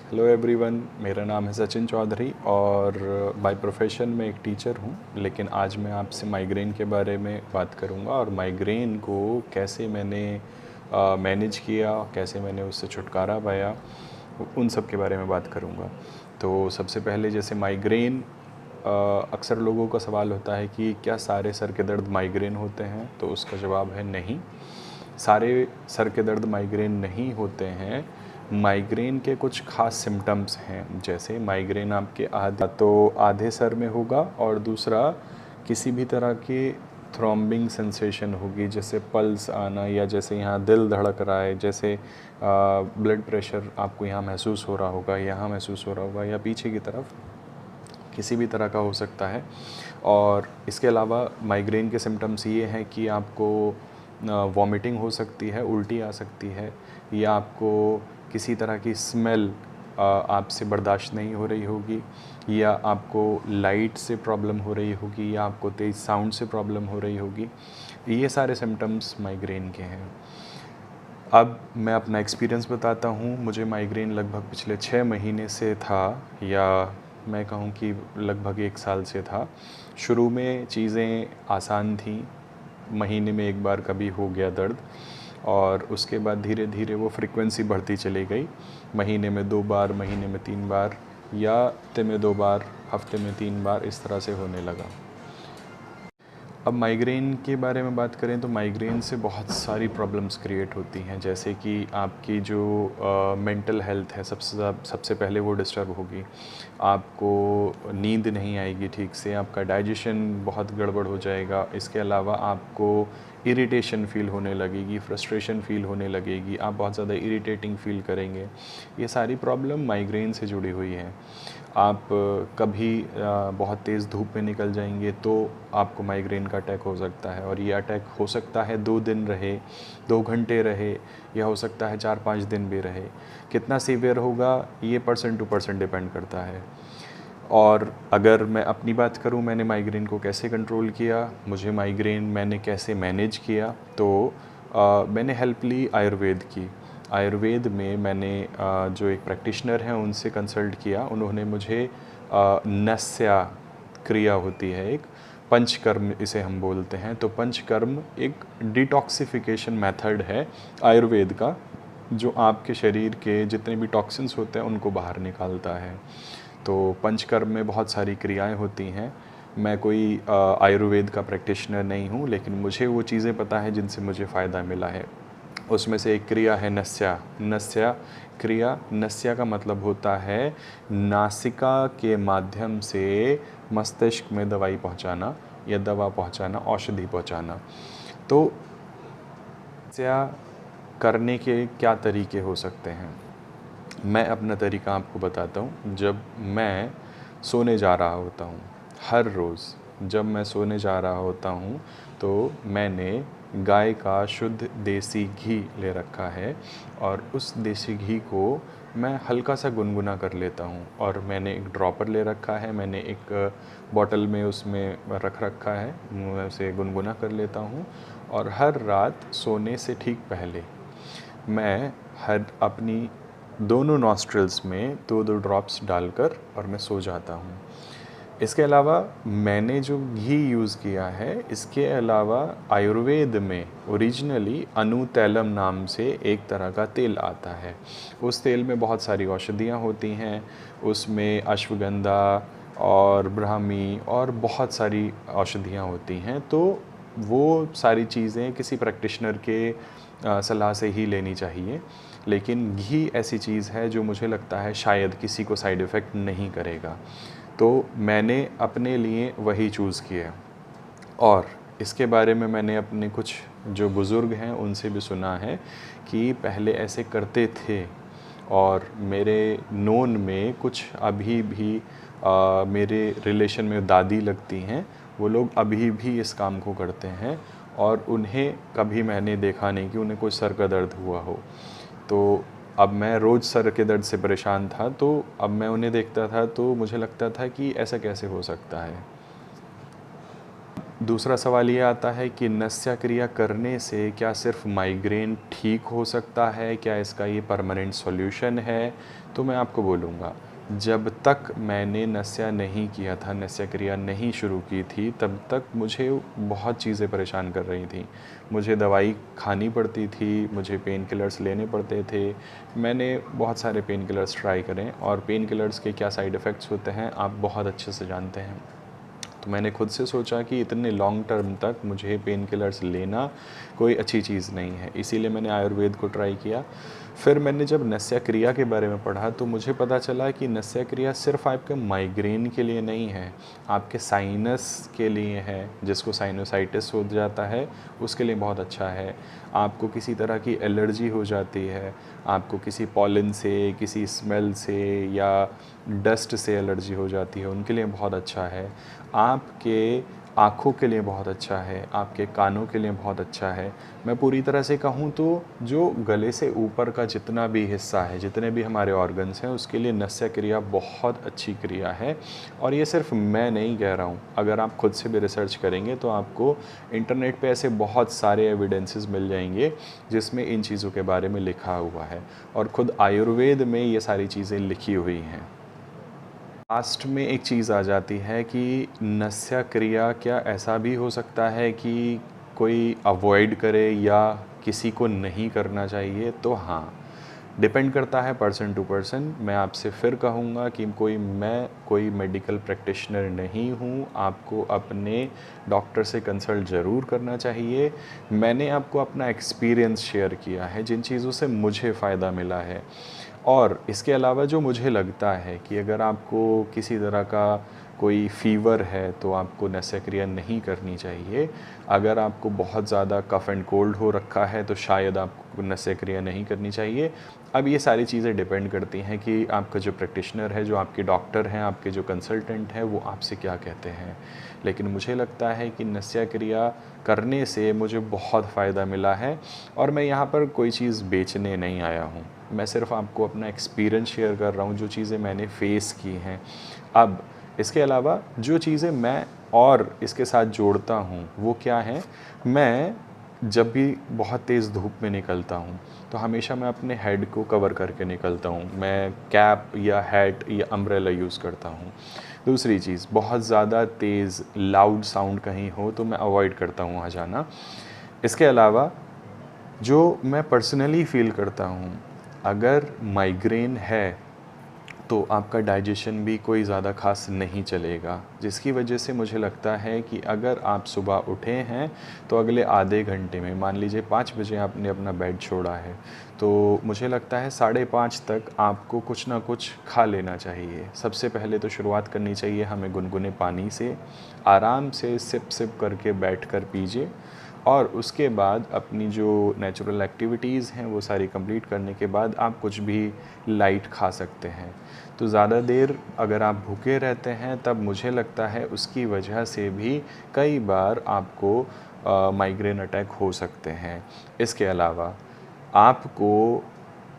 Hello everyone, मेरा नाम है सचिन चौधरी और बाय प्रोफेशन मैं एक टीचर हूँ। लेकिन आज मैं आपसे माइग्रेन के बारे में बात करूँगा और माइग्रेन को कैसे मैंने मैनेज किया, कैसे मैंने उससे छुटकारा पाया, उन सब के बारे में बात करूँगा। तो सबसे पहले जैसे माइग्रेन, अक्सर लोगों का सवाल होता है कि क्या सारे सर के दर्द माइग्रेन होते हैं? तो उसका जवाब है नहीं। सारे सर के दर्द माइग्रेन नहीं होते हैं। माइग्रेन के कुछ खास सिम्टम्स हैं, जैसे माइग्रेन आपके आधे सर में होगा और दूसरा किसी भी तरह की थ्रॉम्बिंग सेंसेशन होगी, जैसे पल्स आना या जैसे यहाँ दिल धड़क रहा है, जैसे ब्लड प्रेशर आपको यहाँ महसूस हो रहा होगा, यहाँ महसूस हो रहा होगा या पीछे की तरफ, किसी भी तरह का हो सकता है। और इसके अलावा माइग्रेन के सिम्टम्स ये हैं कि आपको वॉमिटिंग हो सकती है, उल्टी आ सकती है, या आपको किसी तरह की स्मेल आपसे बर्दाश्त नहीं हो रही होगी, या आपको लाइट से प्रॉब्लम हो रही होगी, या आपको तेज़ साउंड से प्रॉब्लम हो रही होगी। ये सारे सिम्टम्स माइग्रेन के हैं। अब मैं अपना एक्सपीरियंस बताता हूँ। मुझे माइग्रेन लगभग पिछले 6 महीने से था, या मैं कहूँ कि लगभग 1 साल से था। शुरू में चीज़ें आसान थीं, महीने में 1 बार कभी हो गया दर्द, और उसके बाद धीरे धीरे वो फ्रीक्वेंसी बढ़ती चली गई। महीने में 2 बार, महीने में 3 बार, या हफ्ते में 2 बार, हफ्ते में 3 बार, इस तरह से होने लगा। अब माइग्रेन के बारे में बात करें तो माइग्रेन से बहुत सारी प्रॉब्लम्स क्रिएट होती हैं, जैसे कि आपकी जो मेंटल हेल्थ है, सबसे पहले वो डिस्टर्ब होगी। आपको नींद नहीं आएगी ठीक से, आपका डाइजेशन बहुत गड़बड़ हो जाएगा। इसके अलावा आपको इरिटेशन फील होने लगेगी, फ्रस्ट्रेशन फील होने लगेगी, आप बहुत ज़्यादा इरिटेटिंग फील करेंगे। ये सारी प्रॉब्लम माइग्रेन से जुड़ी हुई हैं। आप कभी बहुत तेज़ धूप में निकल जाएंगे तो आपको माइग्रेन का अटैक हो सकता है, और ये अटैक हो सकता है 2 दिन रहे, 2 घंटे रहे, या हो सकता है 4-5 दिन भी रहे। कितना सीवियर होगा ये पर्सन टू पर्सन डिपेंड करता है। और अगर मैं अपनी बात करूं, मैंने माइग्रेन को कैसे कंट्रोल किया, मुझे माइग्रेन मैंने कैसे मैनेज किया, तो मैंने हेल्प ली आयुर्वेद की। आयुर्वेद में मैंने जो एक प्रैक्टिशनर हैं उनसे कंसल्ट किया। उन्होंने मुझे नस्या क्रिया होती है एक, पंचकर्म इसे हम बोलते हैं। तो पंचकर्म एक डिटॉक्सिफिकेशन मेथड है आयुर्वेद का, जो आपके शरीर के जितने भी टॉक्सिन्स होते हैं उनको बाहर निकालता है। तो पंचकर्म में बहुत सारी क्रियाएं होती हैं। मैं कोई आयुर्वेद का प्रैक्टिशनर नहीं हूँ, लेकिन मुझे वो चीज़ें पता है जिनसे मुझे फ़ायदा मिला है। उसमें से एक क्रिया है नस्या। नस्या क्रिया, नस्या का मतलब होता है नासिका के माध्यम से मस्तिष्क में दवाई पहुंचाना, या दवा पहुंचाना, औषधि पहुंचाना। तो नस्या करने के क्या तरीके हो सकते हैं? मैं अपना तरीका आपको बताता हूँ। जब मैं सोने जा रहा होता हूँ, हर रोज़ जब मैं सोने जा रहा होता हूँ, तो मैंने गाय का शुद्ध देसी घी ले रखा है, और उस देसी घी को मैं हल्का सा गुनगुना कर लेता हूँ। और मैंने एक ड्रॉपर ले रखा है, मैंने एक बॉटल में उसमें रख रखा है, मैं उसे गुनगुना कर लेता हूँ। और हर रात सोने से ठीक पहले मैं अपनी दोनों नॉस्ट्रल्स में 2-2 ड्रॉप्स डालकर और मैं सो जाता हूँ। इसके अलावा मैंने जो घी यूज़ किया है, इसके अलावा आयुर्वेद में ओरिजिनली अनुतैलम नाम से एक तरह का तेल आता है। उस तेल में बहुत सारी औषधियाँ होती हैं, उसमें अश्वगंधा और ब्राह्मी और बहुत सारी औषधियाँ होती हैं। तो वो सारी चीज़ें किसी प्रैक्टिशनर के सलाह से ही लेनी चाहिए। लेकिन घी ऐसी चीज़ है जो मुझे लगता है शायद किसी को साइड इफ़ेक्ट नहीं करेगा, तो मैंने अपने लिए वही चूज़ किया। और इसके बारे में मैंने अपने कुछ जो बुज़ुर्ग हैं उनसे भी सुना है कि पहले ऐसे करते थे, और मेरे नोन में कुछ अभी भी मेरे रिलेशन में दादी लगती हैं, वो लोग अभी भी इस काम को करते हैं, और उन्हें कभी मैंने देखा नहीं कि उन्हें कोई सर का दर्द हुआ हो। तो अब मैं रोज़ सर के दर्द से परेशान था, तो अब मैं उन्हें देखता था तो मुझे लगता था कि ऐसा कैसे हो सकता है। दूसरा सवाल ये आता है कि नस्या क्रिया करने से क्या सिर्फ माइग्रेन ठीक हो सकता है, क्या इसका ये परमानेंट सॉल्यूशन है? तो मैं आपको बोलूँगा, जब तक मैंने नस्या नहीं किया था, नस्या क्रिया नहीं शुरू की थी, तब तक मुझे बहुत चीज़ें परेशान कर रही थी। मुझे दवाई खानी पड़ती थी, मुझे पेन किलर्स लेने पड़ते थे। मैंने बहुत सारे पेन किलर्स ट्राई करें और पेन किलर्स के क्या साइड इफ़ेक्ट्स होते हैं आप बहुत अच्छे से जानते हैं। तो मैंने खुद से सोचा कि इतने लॉन्ग टर्म तक मुझे पेन किलर्स लेना कोई अच्छी चीज़ नहीं है, इसीलिए मैंने आयुर्वेद को ट्राई किया। फिर मैंने जब नस्या क्रिया के बारे में पढ़ा तो मुझे पता चला कि नस्या क्रिया सिर्फ आपके माइग्रेन के लिए नहीं है, आपके साइनस के लिए है, जिसको साइनोसाइटिस हो जाता है उसके लिए बहुत अच्छा है। आपको किसी तरह की एलर्जी हो जाती है, आपको किसी पॉलन से, किसी स्मेल से या डस्ट से एलर्जी हो जाती है, उनके लिए बहुत अच्छा है। आपके आँखों के लिए बहुत अच्छा है, आपके कानों के लिए बहुत अच्छा है। मैं पूरी तरह से कहूँ तो जो गले से ऊपर का जितना भी हिस्सा है, जितने भी हमारे ऑर्गन्स हैं, उसके लिए नस्या क्रिया बहुत अच्छी क्रिया है। और ये सिर्फ मैं नहीं कह रहा हूँ, अगर आप खुद से भी रिसर्च करेंगे तो आपको इंटरनेट पे ऐसे बहुत सारे एविडेंसेस मिल जाएंगे जिसमें इन चीज़ों के बारे में लिखा हुआ है, और ख़ुद आयुर्वेद में ये सारी चीज़ें लिखी हुई हैं। लास्ट में एक चीज़ आ जाती है कि नस्या क्रिया क्या ऐसा भी हो सकता है कि कोई अवॉइड करे या किसी को नहीं करना चाहिए? तो हाँ, डिपेंड करता है पर्सन टू पर्सन। मैं आपसे फिर कहूँगा कि मैं कोई मेडिकल प्रैक्टिशनर नहीं हूँ, आपको अपने डॉक्टर से कंसल्ट ज़रूर करना चाहिए। मैंने आपको अपना एक्सपीरियंस शेयर किया है, जिन चीज़ों से मुझे फ़ायदा मिला है। और इसके अलावा जो मुझे लगता है कि अगर आपको किसी तरह का कोई फ़ीवर है तो आपको नस्या क्रिया नहीं करनी चाहिए। अगर आपको बहुत ज़्यादा कफ़ एंड कोल्ड हो रखा है तो शायद आपको नस्या क्रिया नहीं करनी चाहिए। अब ये सारी चीज़ें डिपेंड करती हैं कि आपका जो प्रैक्टिशनर है, जो आपके डॉक्टर हैं, आपके जो कंसल्टेंट हैं, वो आपसे क्या कहते हैं। लेकिन मुझे लगता है कि नस्या क्रिया करने से मुझे बहुत फ़ायदा मिला है, और मैं यहाँ पर कोई चीज़ बेचने नहीं आया हूँ। मैं सिर्फ आपको अपना एक्सपीरियंस शेयर कर रहा हूँ, जो चीज़ें मैंने फ़ेस की हैं। अब इसके अलावा जो चीज़ें मैं और इसके साथ जोड़ता हूँ वो क्या है, मैं जब भी बहुत तेज़ धूप में निकलता हूँ तो हमेशा मैं अपने हेड को कवर करके निकलता हूँ। मैं कैप या हैट या अम्ब्रेला यूज़ करता हूँ। दूसरी चीज़, बहुत ज़्यादा तेज़ लाउड साउंड कहीं हो तो मैं अवॉइड करता हूँ वहाँ जाना। इसके अलावा जो मैं पर्सनली फ़ील करता हूँ, अगर माइग्रेन है तो आपका डाइजेशन भी कोई ज़्यादा ख़ास नहीं चलेगा, जिसकी वजह से मुझे लगता है कि अगर आप सुबह उठे हैं तो अगले आधे घंटे में, मान लीजिए 5 बजे आपने अपना बेड छोड़ा है, तो मुझे लगता है 5:30 तक आपको कुछ ना कुछ खा लेना चाहिए। सबसे पहले तो शुरुआत करनी चाहिए हमें गुनगुने पानी से, आराम से सिप सिप करके बैठकर पीजिए, और उसके बाद अपनी जो नेचुरल एक्टिविटीज़ हैं वो सारी कंप्लीट करने के बाद आप कुछ भी लाइट खा सकते हैं। तो ज़्यादा देर अगर आप भूखे रहते हैं तब मुझे लगता है उसकी वजह से भी कई बार आपको माइग्रेन अटैक हो सकते हैं। इसके अलावा आपको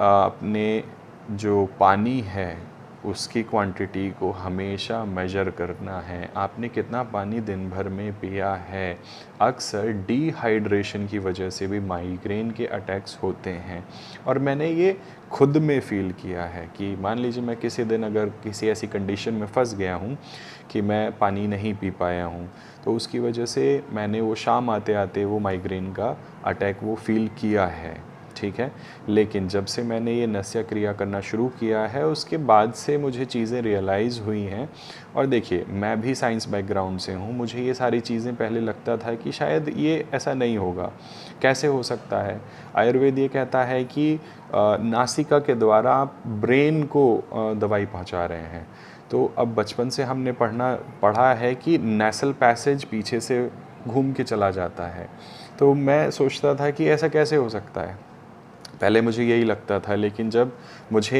अपने जो पानी है उसकी क्वांटिटी को हमेशा मेजर करना है। आपने कितना पानी दिन भर में पिया है। अक्सर डिहाइड्रेशन की वजह से भी माइग्रेन के अटैक्स होते हैं, और मैंने ये खुद में फ़ील किया है कि मान लीजिए मैं किसी दिन अगर किसी ऐसी कंडीशन में फंस गया हूँ कि मैं पानी नहीं पी पाया हूँ, तो उसकी वजह से मैंने वो शाम आते आते वो माइग्रेन का अटैक वो फ़ील किया है। ठीक है, लेकिन जब से मैंने ये नस्या क्रिया करना शुरू किया है उसके बाद से मुझे चीज़ें रियलाइज़ हुई हैं। और देखिए, मैं भी साइंस बैकग्राउंड से हूँ, मुझे ये सारी चीज़ें पहले लगता था कि शायद ये ऐसा नहीं होगा, कैसे हो सकता है। आयुर्वेद ये कहता है कि नासिका के द्वारा आप ब्रेन को दवाई पहुँचा रहे हैं। तो अब बचपन से हमने पढ़ा है कि नेसल पैसेज पीछे से घूम के चला जाता है। तो मैं सोचता था कि ऐसा कैसे हो सकता है, पहले मुझे यही लगता था। लेकिन जब मुझे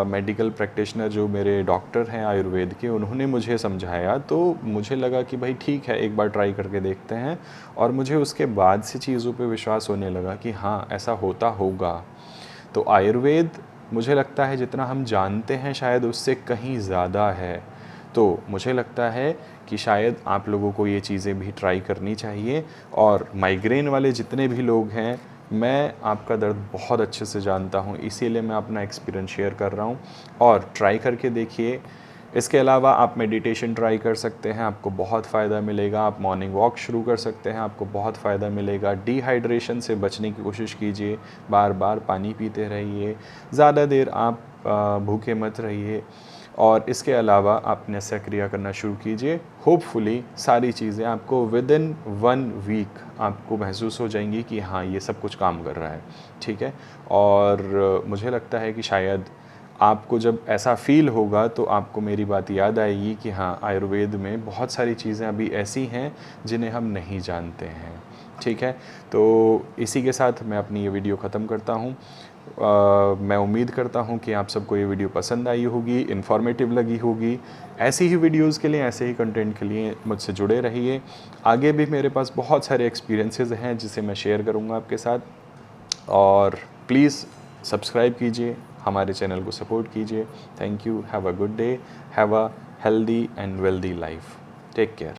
मेडिकल प्रैक्टिशनर जो मेरे डॉक्टर हैं आयुर्वेद के, उन्होंने मुझे समझाया तो मुझे लगा कि भाई ठीक है, एक बार ट्राई करके देखते हैं। और मुझे उसके बाद से चीज़ों पे विश्वास होने लगा कि हाँ, ऐसा होता होगा। तो आयुर्वेद मुझे लगता है जितना हम जानते हैं शायद उससे कहीं ज़्यादा है। तो मुझे लगता है कि शायद आप लोगों को ये चीज़ें भी ट्राई करनी चाहिए। और माइग्रेन वाले जितने भी लोग हैं, मैं आपका दर्द बहुत अच्छे से जानता हूँ, इसीलिए मैं अपना एक्सपीरियंस शेयर कर रहा हूँ। और ट्राई करके देखिए। इसके अलावा आप मेडिटेशन ट्राई कर सकते हैं, आपको बहुत फ़ायदा मिलेगा। आप मॉर्निंग वॉक शुरू कर सकते हैं, आपको बहुत फ़ायदा मिलेगा। डिहाइड्रेशन से बचने की कोशिश कीजिए, बार बार पानी पीते रहिए, ज़्यादा देर आप भूखे मत रहिए। और इसके अलावा आप नशा क्रिया करना शुरू कीजिए। होपफुली सारी चीज़ें आपको विदिन 1 वीक आपको महसूस हो जाएंगी कि हाँ, ये सब कुछ काम कर रहा है, ठीक है। और मुझे लगता है कि शायद आपको जब ऐसा फ़ील होगा तो आपको मेरी बात याद आएगी कि हाँ, आयुर्वेद में बहुत सारी चीज़ें अभी ऐसी हैं जिन्हें हम नहीं जानते हैं, ठीक है। तो इसी के साथ मैं अपनी ये वीडियो ख़त्म करता हूँ। मैं उम्मीद करता हूँ कि आप सबको ये वीडियो पसंद आई होगी, इन्फॉर्मेटिव लगी होगी। ऐसी ही वीडियोज़ के लिए, ऐसे ही कंटेंट के लिए मुझसे जुड़े रहिए। आगे भी मेरे पास बहुत सारे एक्सपीरियंसेस हैं जिसे मैं शेयर करूँगा आपके साथ। और प्लीज़ सब्सक्राइब कीजिए, हमारे चैनल को सपोर्ट कीजिए। Thank you. Have a good day, have a healthy and wealthy life. Take care.